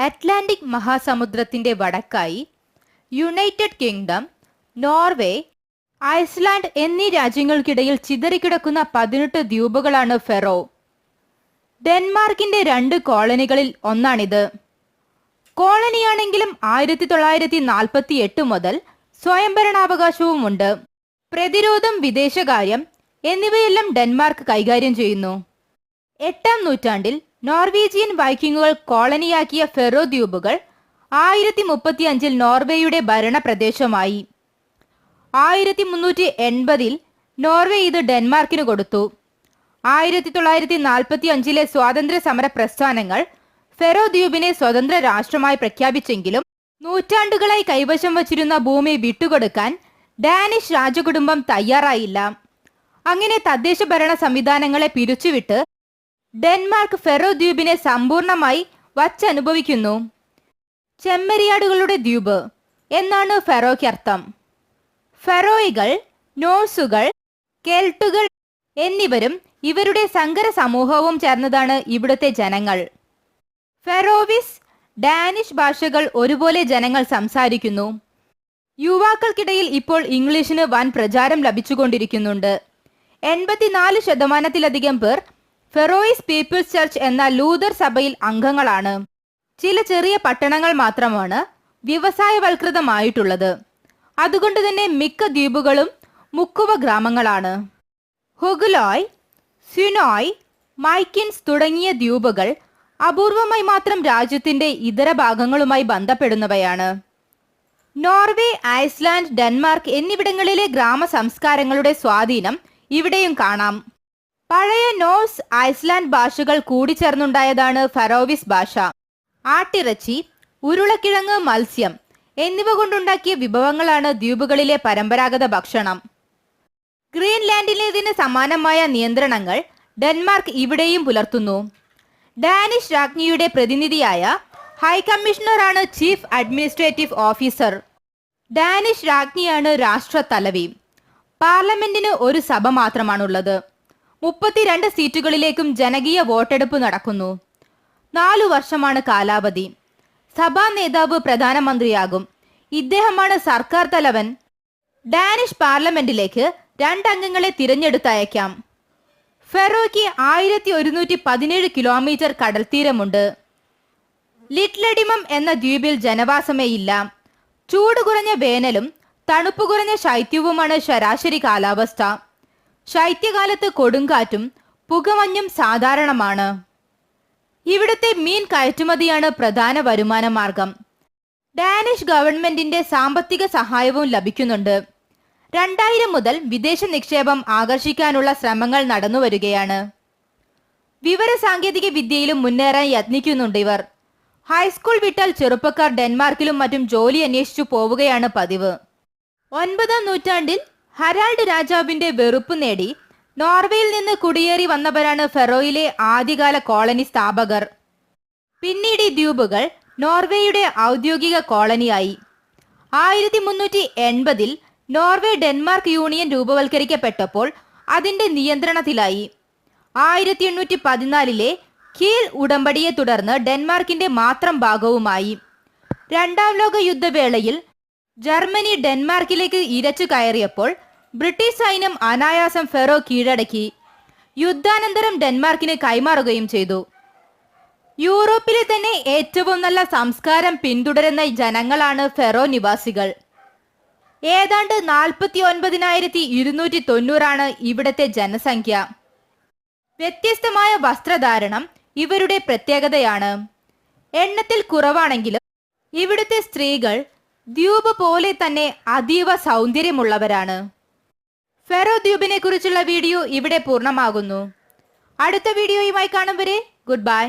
Atlantic മഹാസമുദ്രത്തിന്റെ വടക്കായി United Kingdom, Norway, Iceland എന്നീ രാജ്യങ്ങൾക്കിടയിൽ ചിതറിക്കിടക്കുന്ന 18 ദ്വീപുകളാണ് ഫെറോ. ഡെൻമാർക്കിന്റെ 2 കോളനികളിൽ ഒന്നാണിത്. കോളനിയാണെങ്കിലും 1948 മുതൽ സ്വയംഭരണാവകാശവുമുണ്ട്. പ്രതിരോധം, വിദേശകാര്യം എന്നിവയെല്ലാം ഡെൻമാർക്ക് കൈകാര്യം ചെയ്യുന്നു. 8-ാം നൂറ്റാണ്ടിൽ നോർവീജിയൻ വൈക്കിങ്ങുകൾ കോളനിയാക്കിയ ഫെറോ ദ്വീപുകൾ 1035-ൽ നോർവേയുടെ ഭരണപ്രദേശമായി. 1380-ൽ നോർവേ ഇത് ഡെൻമാർക്കിന് കൊടുത്തു. 1945-ലെ സ്വാതന്ത്ര്യ സമര പ്രസ്ഥാനങ്ങൾ ഫെറോ ദ്വീപിനെ സ്വതന്ത്ര രാഷ്ട്രമായി പ്രഖ്യാപിച്ചെങ്കിലും നൂറ്റാണ്ടുകളായി കൈവശം വച്ചിരുന്ന ഭൂമി വിട്ടുകൊടുക്കാൻ ഡാനിഷ് രാജകുടുംബം തയ്യാറായില്ല. അങ്ങനെ തദ്ദേശ ഭരണ സംവിധാനങ്ങളെ പിരിച്ചുവിട്ട് ഡെൻമാർക്ക് ഫെറോ ദ്വീപിനെ സമ്പൂർണമായി വച്ചനുഭവിക്കുന്നു. ചെമ്മരിയാടുകളുടെ ദ്വീപ് എന്നാണ് ഫെറോയ്ക്ക് അർത്ഥം. ഫെറോയികൾ, നോഴ്സുകൾ, കെൽട്ടുകൾ എന്നിവരും ഇവരുടെ സങ്കര സമൂഹവും ചേർന്നതാണ് ഇവിടുത്തെ ജനങ്ങൾ. ഫെറോവിസ്, ഡാനിഷ് ഭാഷകൾ ഒരുപോലെ ജനങ്ങൾ സംസാരിക്കുന്നു. യുവാക്കൾക്കിടയിൽ ഇപ്പോൾ ഇംഗ്ലീഷിന് വൻ പ്രചാരം ലഭിച്ചുകൊണ്ടിരിക്കുന്നുണ്ട്. 84% പേർ ഫെറോയിസ് പീപ്പിൾസ് ചർച്ച് എന്ന ലൂതർ സഭയിൽ അംഗങ്ങളാണ്. ചില ചെറിയ പട്ടണങ്ങൾ മാത്രമാണ് വ്യവസായവൽകൃതമായിട്ടുള്ളത്. അതുകൊണ്ട് തന്നെ മിക്ക ദ്വീപുകളും മുക്കുവ ഗ്രാമങ്ങളാണ്. ഹുഗുലോയ്, സ്യുനോയ്, മൈക്കിൻസ് തുടങ്ങിയ ദ്വീപുകൾ അപൂർവമായി മാത്രം രാജ്യത്തിന്റെ ഇതര ഭാഗങ്ങളുമായി ബന്ധപ്പെടുന്നവയാണ്. നോർവേ, ഐസ്ലാൻഡ്, ഡെൻമാർക്ക് എന്നിവിടങ്ങളിലെ ഗ്രാമ സംസ്കാരങ്ങളുടെ സ്വാധീനം ഇവിടെയും കാണാം. പഴയ നോർസ്, ഐസ്ലാൻഡ് ഭാഷകൾ കൂടിച്ചേർന്നുണ്ടായതാണ് ഫെറോവിസ് ഭാഷ. ആട്ടിറച്ചി, ഉരുളക്കിഴങ്ങ്, മത്സ്യം എന്നിവ കൊണ്ടുണ്ടാക്കിയ വിഭവങ്ങളാണ് ദ്വീപുകളിലെ പരമ്പരാഗത ഭക്ഷണം. ഗ്രീൻലാൻഡിലേതിന് സമാനമായ നിയന്ത്രണങ്ങൾ ഡെൻമാർക്ക് ഇവിടെയും പുലർത്തുന്നു. ഡാനിഷ് രാജ്ഞിയുടെ പ്രതിനിധിയായ ഹൈക്കമ്മീഷണറാണ് ചീഫ് അഡ്മിനിസ്ട്രേറ്റീവ് ഓഫീസർ. ഡാനിഷ് രാജ്ഞിയാണ് രാഷ്ട്ര തലവി. പാർലമെന്റിന് ഒരു സഭ മാത്രമാണുള്ളത്. 32 സീറ്റുകളിലേക്കും ജനകീയ വോട്ടെടുപ്പ് നടക്കുന്നു. 4 വർഷമാണ് കാലാവധി. സഭാ നേതാവ് പ്രധാനമന്ത്രിയാകും. ഇദ്ദേഹമാണ് സർക്കാർ തലവൻ. ഡാനിഷ് പാർലമെന്റിലേക്ക് 2 അംഗങ്ങളെ തിരഞ്ഞെടുത്തയക്കാം. ഫെറോയ്ക്ക് 1117 കിലോമീറ്റർ കടൽത്തീരമുണ്ട്. ലിറ്റ്ലഡിമം എന്ന ദ്വീപിൽ ജനവാസമേയില്ല. ചൂട് കുറഞ്ഞ വേനലും തണുപ്പ് കുറഞ്ഞ ശൈത്യവുമാണ് ശരാശരി കാലാവസ്ഥ. ശൈത്യകാലത്ത് കൊടുങ്കാറ്റും പുകമഞ്ഞും സാധാരണമാണ്. ഇവിടുത്തെ മീൻ കയറ്റുമതിയാണ് പ്രധാന വരുമാന മാർഗം. ഡാനിഷ് ഗവൺമെന്റിന്റെ സാമ്പത്തിക സഹായവും ലഭിക്കുന്നുണ്ട്. 2000 മുതൽ വിദേശ നിക്ഷേപം ആകർഷിക്കാനുള്ള ശ്രമങ്ങൾ നടന്നുവരികയാണ്. വിവര സാങ്കേതിക വിദ്യയിലും മുന്നേറാൻ യത്നിക്കുന്നുണ്ട് ഇവർ. ഹൈസ്കൂൾ വിട്ടാൽ ചെറുപ്പക്കാർ ഡെൻമാർക്കിലും മറ്റും ജോലി അന്വേഷിച്ചു പോവുകയാണ് പതിവ്. 9-ാം നൂറ്റാണ്ടിൽ ഹരാൾഡ് രാജാവിന്റെ വെറുപ്പ് നേടി നോർവേയിൽ നിന്ന് കുടിയേറി വന്നവരാണ് ഫെറോയിലെ ആദ്യകാല കോളനി സ്ഥാപകർ. പിന്നീട് ഈ ദ്വീപുകൾ നോർവേയുടെ ഔദ്യോഗിക കോളനിയായി. 1380-ൽ നോർവേ ഡെൻമാർക്ക് യൂണിയൻ രൂപവൽക്കരിക്കപ്പെട്ടപ്പോൾ അതിന്റെ നിയന്ത്രണത്തിലായി. 1814-ലെ കീൽ ഉടമ്പടിയെ തുടർന്ന് ഡെൻമാർക്കിന്റെ മാത്രം ഭാഗവുമായി. 2-ാം ലോക യുദ്ധവേളയിൽ ജർമ്മനി ഡെൻമാർക്കിലേക്ക് ഇരച്ചു കയറിയപ്പോൾ ബ്രിട്ടീഷ് സൈന്യം അനായാസം ഫെറോ കീഴടക്കി. യുദ്ധാനന്തരം ഡെൻമാർക്കിന് കൈമാറുകയും ചെയ്തു. യൂറോപ്പിലെ തന്നെ ഏറ്റവും നല്ല സംസ്കാരം പിന്തുടരുന്ന ജനങ്ങളാണ് ഫെറോ നിവാസികൾ. ഏതാണ്ട് 49,290 ഇവിടത്തെ ജനസംഖ്യ. വ്യത്യസ്തമായ വസ്ത്രധാരണം ഇവരുടെ പ്രത്യേകതയാണ്. എണ്ണത്തിൽ കുറവാണെങ്കിലും ഇവിടുത്തെ സ്ത്രീകൾ ദ്വീപ് പോലെ തന്നെ അതീവ സൗന്ദര്യമുള്ളവരാണ്. ഫെറോ ദ്വീപിനെ കുറിച്ചുള്ള വീഡിയോ ഇവിടെ പൂർണ്ണമാകുന്നു. അടുത്ത വീഡിയോയുമായി കാണും വരെ ഗുഡ് ബൈ.